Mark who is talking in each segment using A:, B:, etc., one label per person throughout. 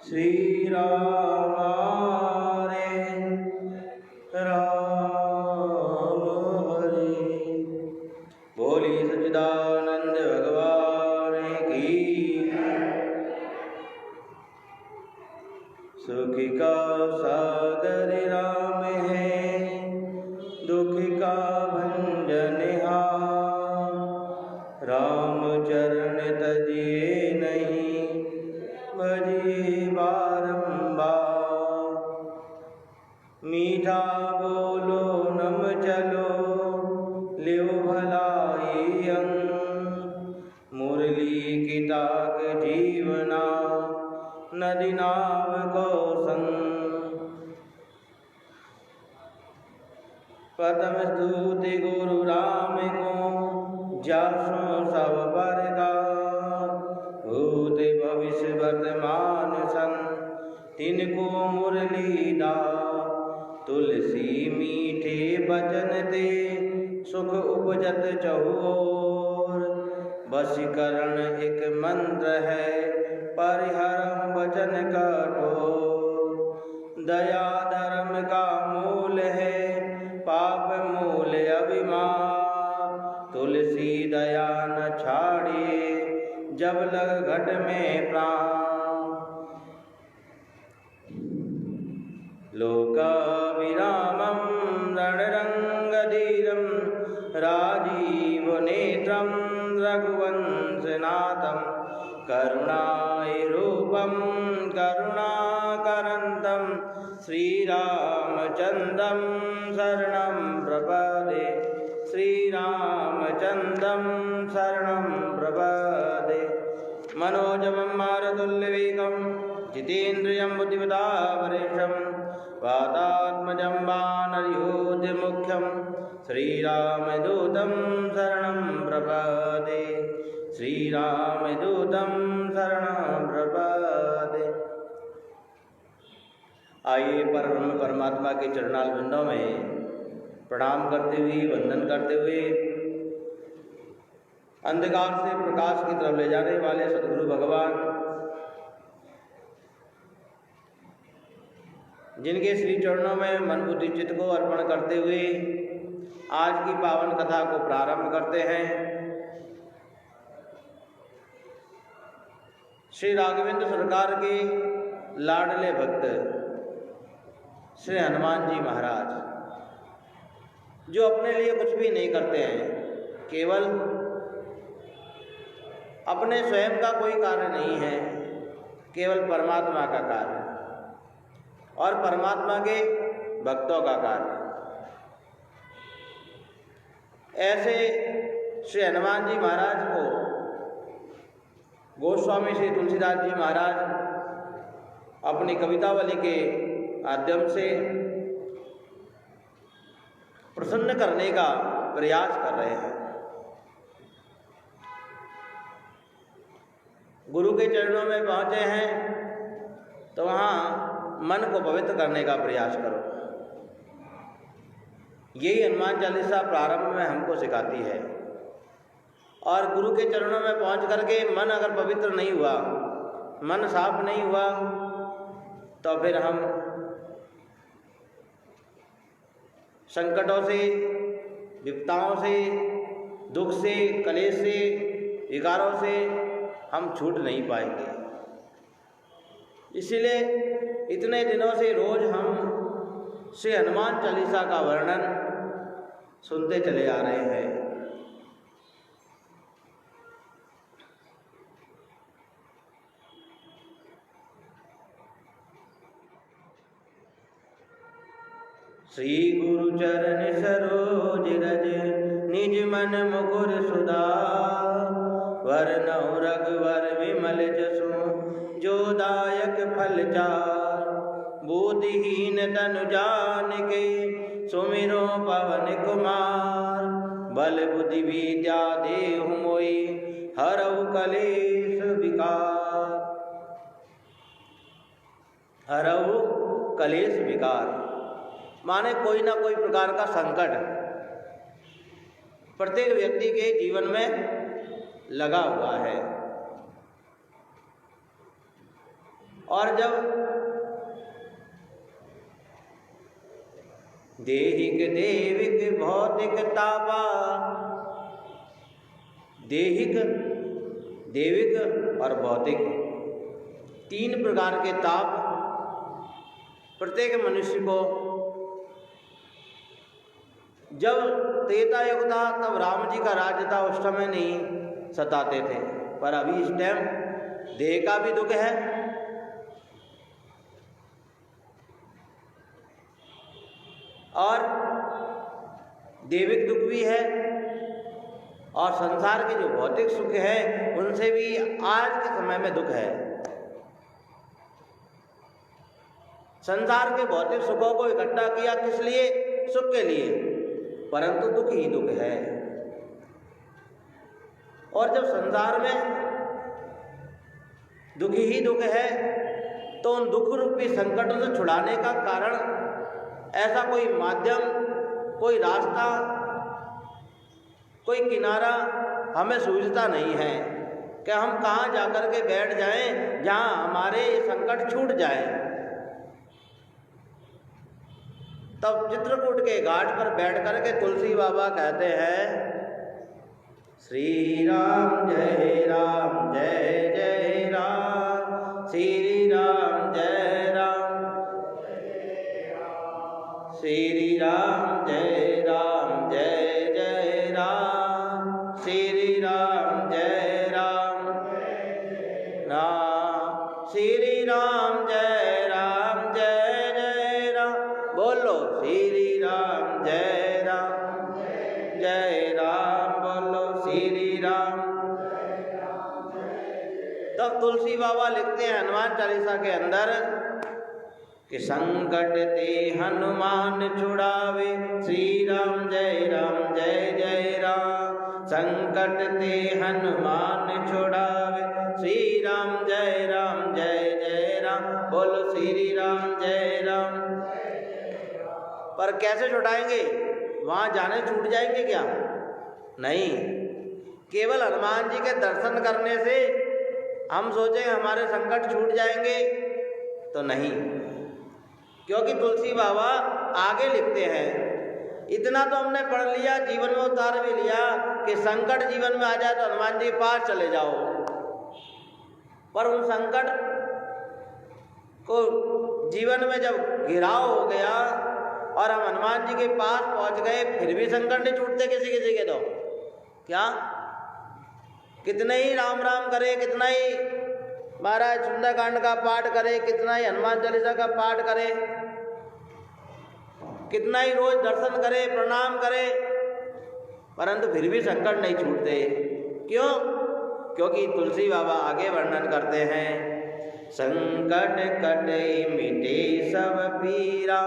A: श्री राम हरे राम हरे। बोली सच्चिदानंद भगवान की। सुख का सागर राम है, दुख का भंजनहार। राम चरण तजिए नहीं, भजिए बारंबार। मीठा बोलो नम चलो, लियो भलाई अंग। मुरली की ताक जीवना, नदी नाव को संग। प्रथम स्तुति गुरु राम को, जासो सब प्रकार। भूत भविष्य वर्तमान सन, तिनको मुरली दार। तुलसी मीठे बचन ते, सुख उपजत चहु ओर। वशीकरण एक मंत्र है, परिहरम वचन कठोर। दया धर्म का मूल है, पाप मूल अभिमान। तुलसी दया न छाड़िए, जब लग घट में प्राण। लोकाभिरामं रणरंगधीरं, राजीव नेत्रं रघुवंशनाथं। करुणारूपं करुणाकरन्तं, श्रीरामचन्द्रं शरणं प्रपदे। श्रीरामचन्द्रं शरणं प्रपदे। मनोजवं मारुततुल्यवेगं, जितेन्द्रियं बुद्धिमतां वातात्मजं वानरयूथमुख्यं। श्रीरामदूतं शरणं प्रपदे। श्रीरामदूतं शरणं प्रपदे। आइए परब्रह्म परमात्मा के चरणाल बिंदों में प्रणाम करते हुए, वंदन करते हुए, अंधकार से प्रकाश की तरफ ले जाने वाले सद्गुरु भगवान, जिनके श्री चरणों में मन बुद्धि चित्त को अर्पण करते हुए आज की पावन कथा को प्रारंभ करते हैं। श्री राघवेंद्र सरकार के लाडले भक्त श्री हनुमान जी महाराज, जो अपने लिए कुछ भी नहीं करते हैं, केवल अपने स्वयं का कोई कार्य नहीं है, केवल परमात्मा का कार्य और परमात्मा के भक्तों का कार्य। ऐसे श्री हनुमान जी महाराज को गोस्वामी श्री तुलसीदास जी महाराज अपनी कवितावली के माध्यम से प्रसन्न करने का प्रयास कर रहे हैं। गुरु के चरणों में पहुंचे हैं तो वहाँ मन को पवित्र करने का प्रयास करो। यही हनुमान चालीसा प्रारंभ में हमको सिखाती है। और गुरु के चरणों में पहुंच करके मन अगर पवित्र नहीं हुआ, मन साफ नहीं हुआ, तो फिर हम संकटों से, विपदाओं से, दुख से, कलेश से, विकारों से हम छूट नहीं पाएंगे। इसीलिए इतने दिनों से रोज हम श्री हनुमान चालीसा का वर्णन सुनते चले आ रहे हैं। श्री गुरु चरण सरोज रज, निज मन मुकुर सुधार। वरनौ रघुवर विमल जसु, जो दायक फल चार। बुद्धिहीन तनु जानिके, सुमिरो पवन कुमार। बल बुद्धि विद्या देहु मोहि, हरऊ कलेश विकार। हरऊ कलेश विकार माने कोई ना कोई प्रकार का संकट प्रत्येक व्यक्ति के जीवन में लगा हुआ है। और जब देहिक देविक भौतिक तापा, देहिक देविक और भौतिक तीन प्रकार के ताप प्रत्येक मनुष्य को जब त्रेता युग था तब राम जी का राज्य था, उस समय नहीं सताते थे, पर अभी इस टाइम देह का भी दुख है और देविक दुख भी है और संसार के जो भौतिक सुख है उनसे भी आज के समय में दुख है। संसार के भौतिक सुखों को इकट्ठा किया किस लिए? सुख के लिए, परंतु दुख ही दुख है। और जब संसार में दुख ही दुख है तो उन दुख रूपी संकटों से छुड़ाने का कारण ऐसा कोई माध्यम, कोई रास्ता, कोई किनारा हमें सूझता नहीं है कि हम कहाँ जाकर के बैठ जाएं जहाँ हमारे ये संकट छूट जाए। तब चित्रकूट के घाट पर बैठ कर के तुलसी बाबा कहते हैं, श्री राम जय राम जय जय राम, श्री राम जय राम, श्री राम जय राम जय जय राम, श्री राम जय राम राम, श्री राम जय राम जय जय राम। बोलो श्री राम जय राम जय राम, बोलो श्री राम। तब तुलसी बाबा लिखते हैं हनुमान चालीसा के अंदर कि संकट ते हनुमान छुड़ावे, श्री राम जय जय राम, संकट ते हनुमान छुड़ावे, श्री राम जय जय राम, बोलो श्री राम जय राम। पर कैसे छुड़ाएंगे? वहाँ जाने छूट जाएंगे क्या? नहीं, केवल हनुमान जी के दर्शन करने से हम सोचें हमारे संकट छूट जाएंगे तो नहीं, क्योंकि तुलसी बाबा आगे लिखते हैं, इतना तो हमने पढ़ लिया, जीवन में उतार भी लिया कि संकट जीवन में आ जाए तो हनुमान जी के पास चले जाओ, पर उन संकट को जीवन में जब घिराव हो गया और हम हनुमान जी के पास पहुंच गए फिर भी संकट नहीं छूटते किसी किसी के। तो क्या कितने ही राम राम करे, कितना ही महाराज सुंदरकांड का पाठ करे, कितना ही हनुमान चालीसा का पाठ करे, कितना ही रोज दर्शन करे, प्रणाम करे, परंतु फिर भी संकट नहीं छूटते। क्यों? क्योंकि तुलसी बाबा आगे वर्णन करते हैं, संकट कटे मिटे सब पीरा,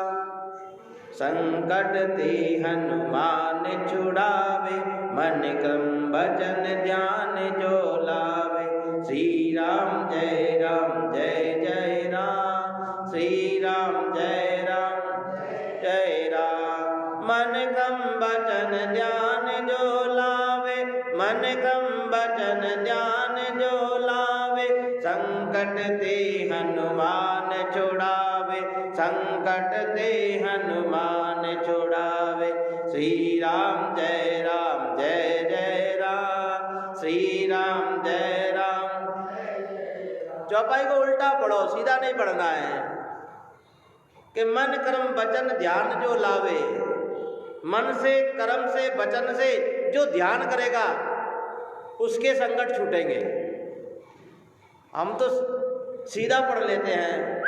A: संकट ते हनुमान छुड़ावे, मन क्रम वचन ध्यान जो लावे, श्री राम जय जय राम, श्री राम जय राम, मन क्रम वचन ध्यान जो लावे, मन क्रम वचन ध्यान जो लावे, संकट ते हनुमान छुड़ावे, संकट ते हनुमान छुड़ावे, श्री राम जय जय राम, श्री राम जय राम। चौपाई को उल्टा पढ़ो, सीधा नहीं पढ़ना है कि मन कर्म वचन ध्यान जो लावे, मन से कर्म से वचन से जो ध्यान करेगा उसके संकट छूटेंगे। हम तो सीधा पढ़ लेते हैं,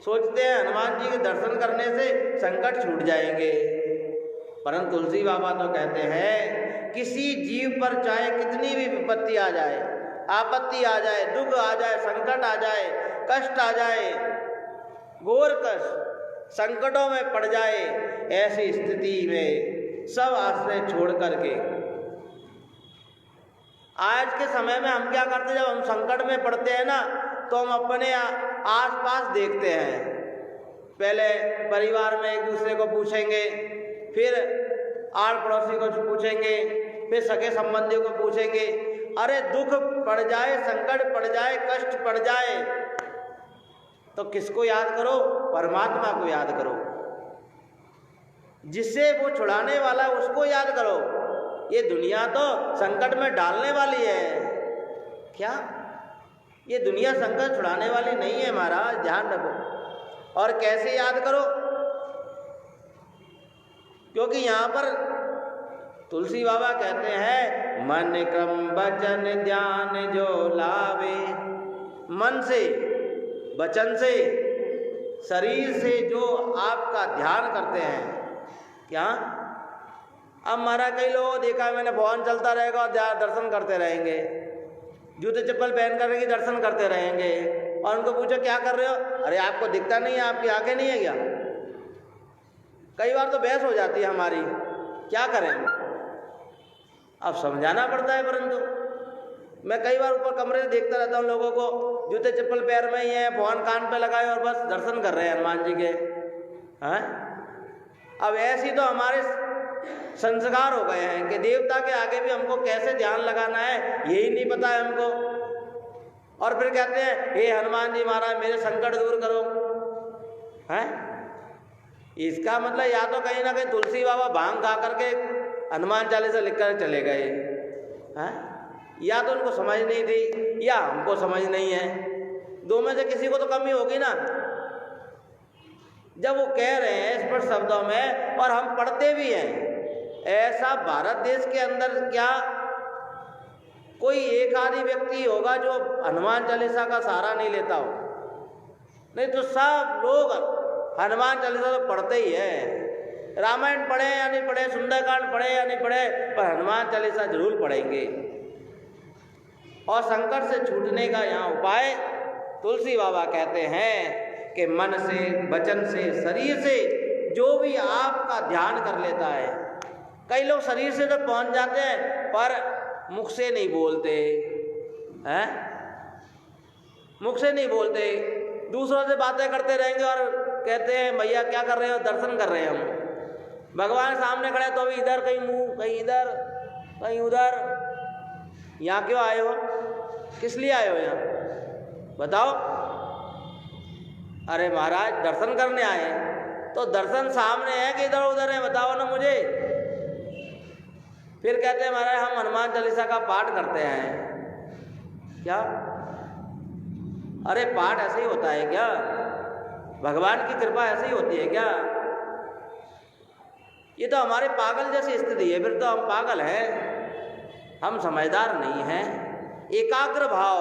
A: सोचते हैं हनुमान जी के दर्शन करने से संकट छूट जाएंगे, परंतु तुलसी बाबा तो कहते हैं किसी जीव पर चाहे कितनी भी विपत्ति आ जाए, आपत्ति आ जाए, दुख आ जाए, संकट आ जाए, कष्ट आ जाए, घोर कष्ट संकटों में पड़ जाए, ऐसी स्थिति में सब आश्रय छोड़ करके आज के समय में हम क्या करते हैं, जब हम संकट में पड़ते हैं ना तो हम अपने आसपास देखते हैं, पहले परिवार में एक दूसरे को पूछेंगे, फिर आड़ पड़ोसी को पूछेंगे, फिर सगे संबंधियों को पूछेंगे। अरे दुख पड़ जाए, संकट पड़ जाए, कष्ट पड़ जाए तो किसको याद करो? परमात्मा को याद करो, जिससे वो छुड़ाने वाला उसको याद करो। ये दुनिया तो संकट में डालने वाली है। क्या? ये दुनिया संकट छुड़ाने वाली नहीं है महाराज, ध्यान रखो। और कैसे याद करो? क्योंकि यहाँ पर तुलसी बाबा कहते हैं, मन क्रम वचन ध्यान जो लावे। मन से, वचन से, शरीर से जो आपका ध्यान करते हैं। क्या? अब महाराज कई लोगों देखा मैंने, फोन चलता रहेगा और दर्शन करते रहेंगे, जूते चप्पल पहन कर के दर्शन करते रहेंगे, और उनको पूछो क्या कर रहे हो? अरे आपको दिखता नहीं है, आपकी आंखें नहीं है क्या? कई बार तो बहस हो जाती है हमारी, क्या करें? अब समझाना पड़ता है। परंतु मैं कई बार ऊपर कमरे से देखता रहता हूँ लोगों को, जूते चप्पल पैर में ही है, फोन कान पे लगाए और बस दर्शन कर रहे हैं हनुमान जी के। हैं? अब ऐसी तो हमारे संस्कार हो गए हैं कि देवता के आगे भी हमको कैसे ध्यान लगाना है यही नहीं पता है हमको। और फिर कहते हैं, हे हनुमान जी महाराज मेरे संकट दूर करो। हैं? इसका मतलब या तो कहीं ना कहीं तुलसी बाबा भांग खा करके हनुमान चालीसा लिख कर चले गए हैं, या तो उनको समझ नहीं थी, या हमको समझ नहीं है। दो में से किसी को तो कमी होगी ना। जब वो कह रहे हैं स्पष्ट शब्दों में, और हम पढ़ते भी हैं, ऐसा भारत देश के अंदर क्या कोई एक आदि व्यक्ति होगा जो हनुमान चालीसा का सहारा नहीं लेता हो? नहीं तो सब लोग हनुमान चालीसा तो पढ़ते ही है। रामायण पढ़े या नहीं पढ़े, सुंदरकांड पढ़े या नहीं पढ़े, पर हनुमान चालीसा जरूर पढ़ेंगे। और संकट से छूटने का यहाँ उपाय तुलसी बाबा कहते हैं कि मन से, वचन से, शरीर से जो भी आपका ध्यान कर लेता है। कई लोग शरीर से तो पहुंच जाते हैं पर मुख से नहीं बोलते हैं, मुख से नहीं बोलते, दूसरों से बातें करते रहेंगे और कहते हैं भैया क्या कर रहे हो? दर्शन कर रहे हैं हम। भगवान सामने खड़े तो भी इधर कहीं मुंह, कहीं इधर, कहीं उधर। यहाँ क्यों आए हो? किस लिए आए हो यहाँ? बताओ। अरे महाराज दर्शन करने आए हैं, तो दर्शन सामने है कि इधर उधर है? बताओ ना मुझे। फिर कहते हैं महाराज हम हनुमान चालीसा का पाठ करते हैं। क्या? अरे पाठ ऐसे ही होता है क्या? भगवान की कृपा ऐसे ही होती है क्या? ये तो हमारे पागल जैसी स्थिति है। फिर तो हम पागल हैं, हम समझदार नहीं हैं। एकाग्र भाव,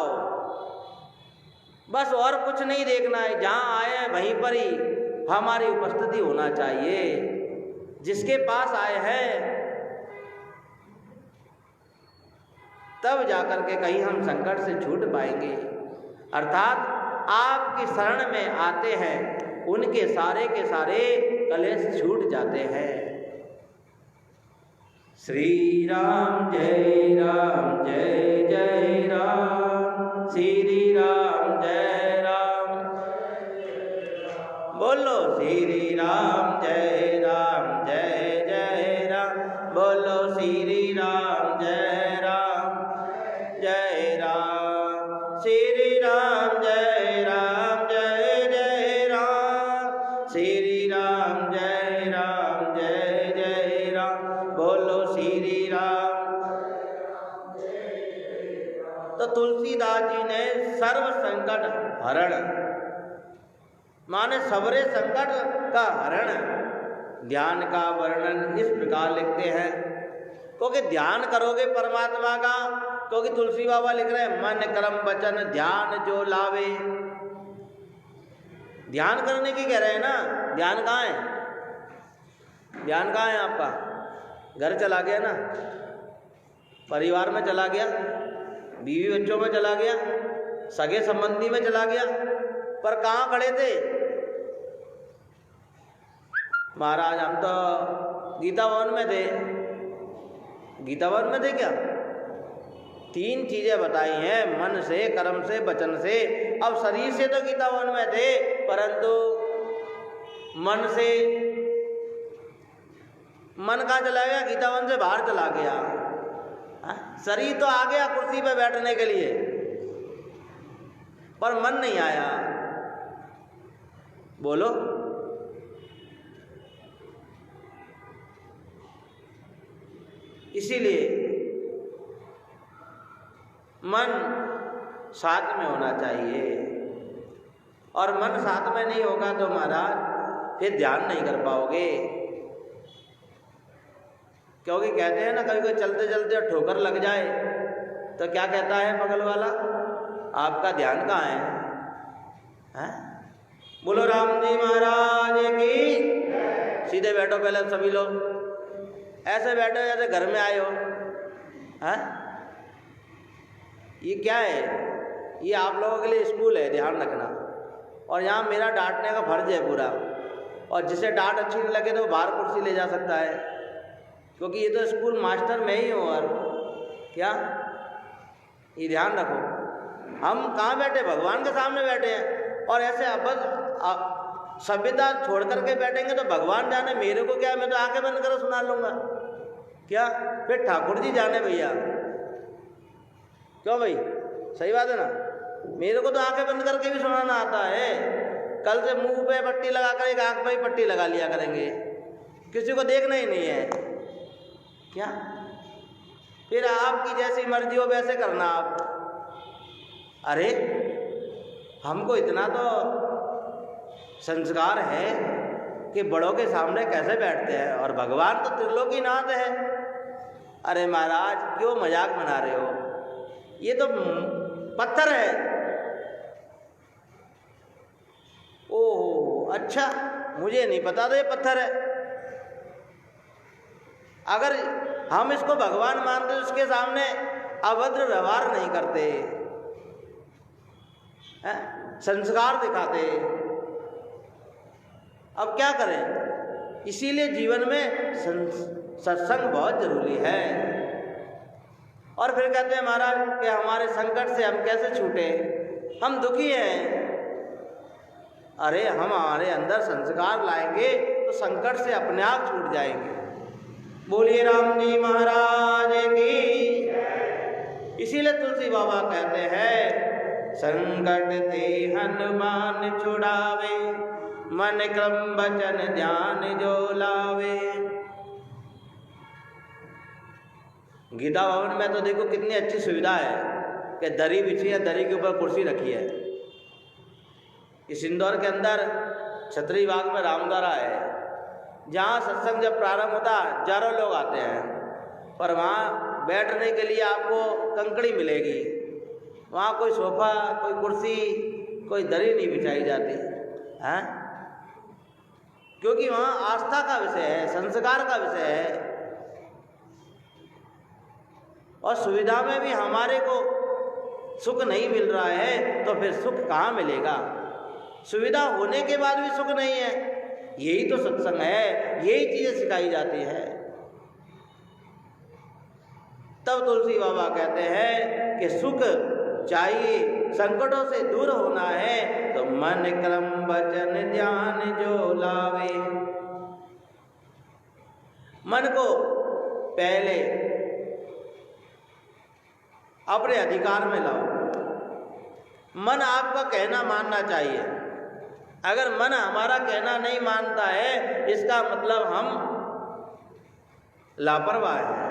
A: बस और कुछ नहीं देखना है। जहाँ आए हैं वहीं पर ही हमारी उपस्थिति होना चाहिए। जिसके पास आए हैं तब जाकर के कहीं हम संकट से छूट पाएंगे। अर्थात आपकी शरण में आते हैं, उनके सारे के सारे कलेश छूट जाते हैं। श्री राम जय राम, जय जय राम, श्री राम जय राम। बोलो श्री राम जय राम, जय जय राम। बोलो श्री राम जय राम, जय राम। श्री राम जय राम, जय जय राम। श्री राम जय राम, जय जय राम। बोलो श्री राम। तो तुलसीदास जी ने सर्व संकट हरण, माने सबरे संकट का हरण, ध्यान का वर्णन इस प्रकार लिखते हैं। क्योंकि ध्यान करोगे परमात्मा का, क्योंकि तुलसी बाबा लिख रहे हैं मन कर्म वचन ध्यान जो लावे। ध्यान करने की कह रहे हैं ना। ध्यान कहाँ है? ध्यान कहाँ है आपका? घर चला गया ना, परिवार में चला गया, बीवी बच्चों में चला गया, सगे संबंधी में चला गया, पर कहाँ खड़े थे? महाराज हम तो गीता भवन में थे। गीता भवन में थे क्या? तीन चीजें बताई हैं, मन से, कर्म से, वचन से। अब शरीर से तो गीता भवन में थे, परंतु मन से, मन कहाँ चला गया? गीता भवन से बाहर चला गया। शरीर तो आ गया कुर्सी पे बैठने के लिए, पर मन नहीं आया। बोलो। इसीलिए मन साथ में होना चाहिए, और मन साथ में नहीं होगा तो महाराज फिर ध्यान नहीं कर पाओगे। क्योंकि कहते हैं ना, कभी कोई चलते चलते ठोकर लग जाए तो क्या कहता है बगल वाला, आपका ध्यान कहाँ है? बोलो राम जी महाराज की। सीधे बैठो पहले सभी लोग, ऐसे बैठो जैसे घर में आए हो। हैं? ये क्या है? ये आप लोगों के लिए स्कूल है, ध्यान रखना। और यहाँ मेरा डांटने का फर्ज है पूरा, और जिसे डांट अच्छी नहीं लगे तो बाहर कुर्सी ले जा सकता है, क्योंकि ये तो स्कूल मास्टर मैं ही हूँ। और क्या, ये ध्यान रखो, हम कहाँ बैठे? भगवान के सामने बैठे हैं। और ऐसे अब सभ्यता छोड़ करके बैठेंगे तो भगवान जाने, मेरे को क्या, मैं तो आंखें बंद करो सुना लूँगा। क्या फिर ठाकुर जी जाने भैया, क्यों भाई? सही बात है ना, मेरे को तो आंखें बंद करके भी सुनाना आता है। कल से मुंह पे पट्टी लगा कर एक आंख पे ही पट्टी लगा लिया करेंगे, किसी को देखना ही नहीं है। क्या फिर आपकी जैसी मर्जी हो वैसे करना आप। अरे हमको इतना तो संस्कार है कि बड़ों के सामने कैसे बैठते हैं, और भगवान तो त्रिलोकीनाथ है। अरे महाराज क्यों मजाक बना रहे हो? ये तो पत्थर है। ओहो अच्छा, मुझे नहीं पता था ये पत्थर है। अगर हम इसको भगवान मानते तो उसके सामने अभद्र व्यवहार नहीं करते, संस्कार दिखाते। अब क्या करें? इसीलिए जीवन में सत्संग बहुत जरूरी है। और फिर कहते हैं महाराज कि हमारे संकट से हम कैसे छूटे, हम दुखी हैं। अरे हम हमारे अंदर संस्कार लाएंगे तो संकट से अपने आप छूट जाएंगे। बोलिए राम जी महाराज की। इसीलिए तुलसी बाबा कहते हैं, संकट ते हनुमान छुड़ावे, मन क्रम वचन ध्यान जो लावे। गीता भवन में तो देखो कितनी अच्छी सुविधा है कि दरी बिछी है, दरी के ऊपर कुर्सी रखी है। इस इंदौर के अंदर छतरी बाग में रामद्वारा है, जहाँ सत्संग जब प्रारंभ होता है हजारों लोग आते हैं, पर वहाँ बैठने के लिए आपको कंकड़ी मिलेगी। वहाँ कोई सोफा, कोई कुर्सी, कोई दरी नहीं बिछाई जाती है, क्योंकि वहाँ आस्था का विषय है, संस्कार का विषय है। और सुविधा में भी हमारे को सुख नहीं मिल रहा है तो फिर सुख कहाँ मिलेगा? सुविधा होने के बाद भी सुख नहीं है। यही तो सत्संग है, यही चीजें सिखाई जाती है। तब तुलसी बाबा कहते हैं कि सुख चाहिए, संकटों से दूर होना है तो मन क्रम वचन ध्यान जो लावे। मन को पहले अपने अधिकार में लाओ। मन आपका कहना मानना चाहिए। अगर मन हमारा कहना नहीं मानता है, इसका मतलब हम लापरवाह हैं।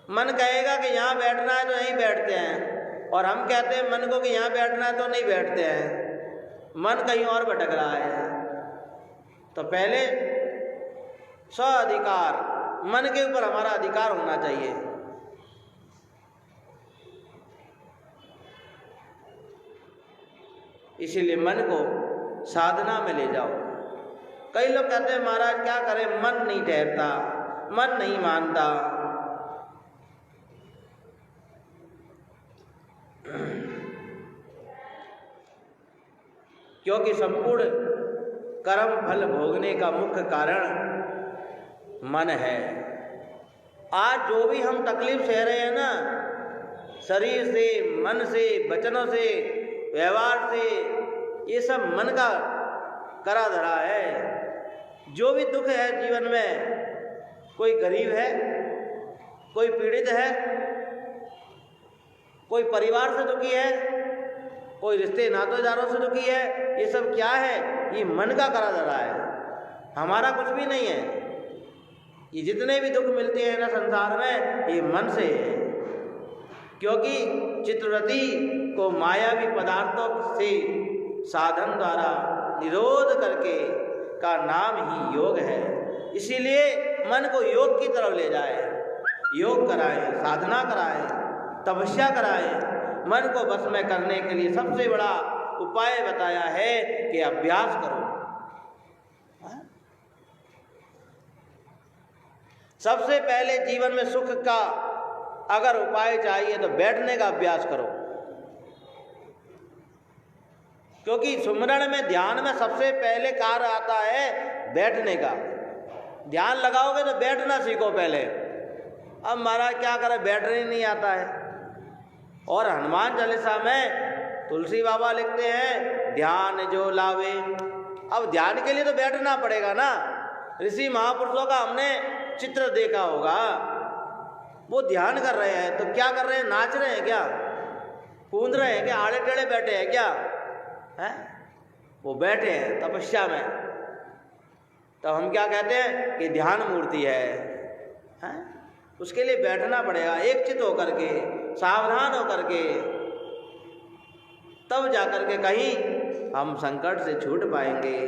A: मन कहेगा कि यहाँ बैठना है तो यहीं बैठते हैं, और हम कहते हैं मन को कि यहाँ बैठना है तो नहीं बैठते हैं। मन कहीं और भटक रहा है। तो पहले स्व अधिकार, मन के ऊपर हमारा अधिकार होना चाहिए। इसीलिए मन को साधना में ले जाओ। कई लोग कहते हैं महाराज क्या करें, मन नहीं ठहरता, मन नहीं मानता। क्योंकि संपूर्ण कर्म फल भोगने का मुख्य कारण मन है। आज जो भी हम तकलीफ सह रहे हैं ना, शरीर से, मन से, वचनों से, व्यवहार से, ये सब मन का करा धरा है। जो भी दुख है जीवन में, कोई गरीब है, कोई पीड़ित है, कोई परिवार से दुखी है, कोई कोई रिश्ते नातेदारों से दुखी है, ये सब क्या है? ये मन का करा धरा है, हमारा कुछ भी नहीं है। ये जितने भी दुख मिलते हैं ना संसार में, ये मन से है। क्योंकि चित्तवृत्ति को मायावी पदार्थों से साधन द्वारा निरोध करके का नाम ही योग है। इसीलिए मन को योग की तरफ ले जाए, योग कराएं, साधना कराएं, तपस्या कराएं। मन को बस में करने के लिए सबसे बड़ा उपाय बताया है कि अभ्यास करो। सबसे पहले जीवन में सुख का अगर उपाय चाहिए तो बैठने का अभ्यास करो, क्योंकि सुमरण में, ध्यान में सबसे पहले कार्य आता है बैठने का। ध्यान लगाओगे तो बैठना सीखो पहले। अब महाराज क्या करे, बैठने नहीं आता है। और हनुमान चालीसा में तुलसी बाबा लिखते हैं, ध्यान जो लावे। अब ध्यान के लिए तो बैठना पड़ेगा ना। ऋषि महापुरुषों का हमने चित्र देखा होगा, वो ध्यान कर रहे हैं तो क्या कर रहे हैं? नाच रहे हैं क्या? कूद रहे हैं क्या? आड़े टेढ़े बैठे हैं क्या? हैं? वो बैठे हैं तपस्या में। तो हम क्या कहते हैं कि ध्यान मूर्ति है। उसके लिए बैठना पड़ेगा, एक चित्त होकर के, सावधान होकर के, तब जाकर के कहीं हम संकट से छूट पाएंगे।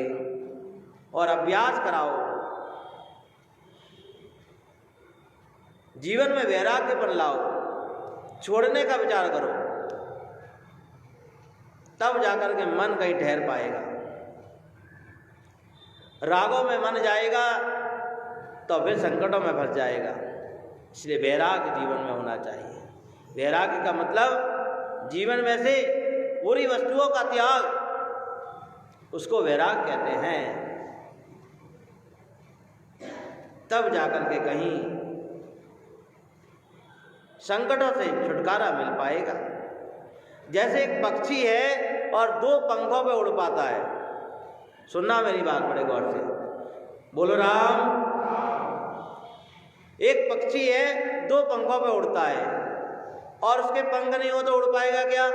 A: और अभ्यास कराओ, जीवन में वैराग्यपन लाओ, छोड़ने का विचार करो, तब जाकर के मन कहीं ठहर पाएगा। रागों में मन जाएगा तो फिर संकटों में फंस जाएगा। इसलिए वैराग्य जीवन में होना चाहिए। वैराग्य का मतलब जीवन में से बुरी वस्तुओं का त्याग, उसको वैराग्य कहते हैं। तब जाकर के कहीं संकटों से छुटकारा मिल पाएगा। जैसे एक पक्षी है और दो पंखों पे उड़ पाता है। सुनना मेरी बात बड़े गौर से, बोलो राम। एक पक्षी है, दो पंखों पे उड़ता है, और उसके पंख नहीं हो तो उड़ पाएगा क्या?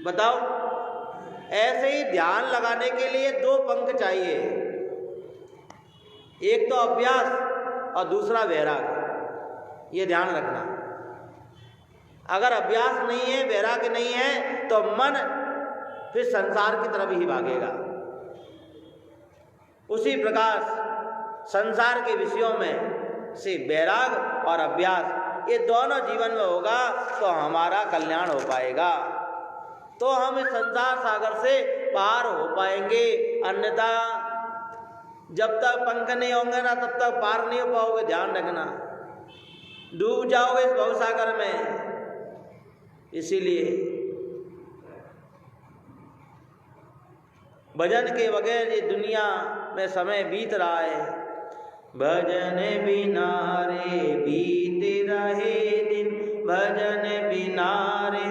A: बताओ। ऐसे ही ध्यान लगाने के लिए दो पंख चाहिए, एक तो अभ्यास और दूसरा वैराग्य। ये ध्यान रखना। अगर अभ्यास नहीं है, वैराग्य नहीं है, तो मन फिर संसार की तरफ ही भागेगा। उसी प्रकार संसार के विषयों में से वैराग्य और अभ्यास, ये दोनों जीवन में होगा तो हमारा कल्याण हो पाएगा, तो हम इस संसार सागर से पार हो पाएंगे। अन्यथा जब तक पंख नहीं होंगे ना, तब तक पार नहीं हो पाओगे। ध्यान रखना, डूब जाओगे इस भवसागर में। इसीलिए भजन के बगैर ये दुनिया में समय बीत रहा है। भजन बिना रे बीत रहे दिन, भजन बिना रे